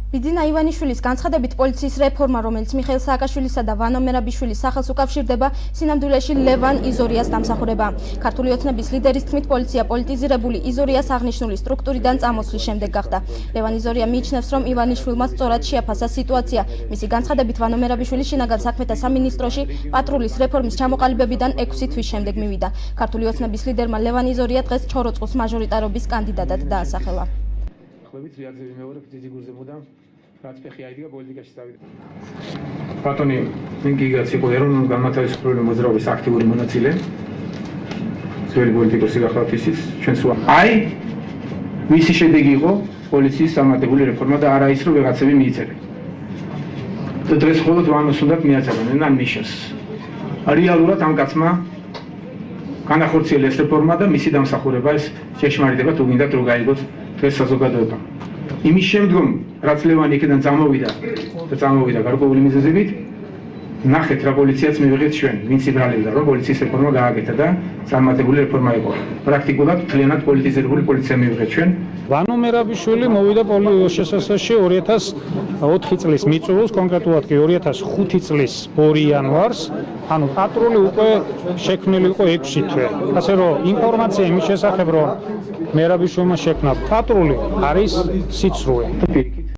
ბიძინა ივანიშვილის განცხადებით პოლიციის რეფორმა, რომელიც მიხეილ სააკაშვილისა და ვანო მერაბიშვილის სახელს უკავშირდება, სინამდვილეში ლევან იზორიას დამსახურება. ქართული ოცნების ლიდერის თქმით, პოლიცია პოლიტიზირებული იზორიას აღნიშნული სტრუქტურიდან წამოსვლის შემდეგ გახდა. ლევან იზორია მიიჩნევს, რომ ივანიშვილმა სწორად შეაფასა სიტუაცია. მისი განცხადებით, ვანო მერაბიშვილი შინაგან საქმეთა სამინისტროში პატრულის რეფორმის ჩამოყალიბებიდან 6 თვის შემდეგ მივიდა. ქართული ოცნების ლიდერმა ლევან იზორია დღეს ჩოროწყუს მაჟორიტარობის კანდიდატად დაასახელა. ბატონი ინგიგაც იყო ეროვნული განმათავისუფლებელი მოძრაობის აქტიური მონაწილე. ძველი პოლიტიკოსი გახლავთ ისიც ჩვენს აი მისი შედეგი იყო პოლიციის წარმატებული რეფორმა და არა ის რომ ვიღაცები მიიწერენ. და დღეს მხოლოდ ვანოს უნდა მიაწევენ ან ნიშას. რეალურად ამ კაცმა განახორციელეს რეფორმა და მისი დამსახურება ეს ჭეშმარიტება თუ გინდათ რომ გაიგოთ დღეს საზოგადოება. იმის შემდგომ რაც ლევანი იქიდან წამოვიდა გარკვეული მიზეზებით, ნახეთ რა პოლიციაც მივიღეთ ჩვენ, ვინც იბრალებდა რომ პოლიციის რეფორმა გააკეთა და წარმატებული რეფორმა იყო. პრაქტიკულად მთლიანად პოლიტიზირებული პოლიცია მივიღეთ ჩვენ. ვანო მერაბიშვილი მოვიდა შსს-ში 2004 წლის მიწურულს, კონკრეტულად კი 2005 წლის 2 იანვარს, ანუ პატრული უკვე შექმნილი იყო 6 თვე. ასე რომ ინფორმაცია იმის შესახებ, რომ მერაბიშვილმა შექმნა პატრული არის სიცრუე.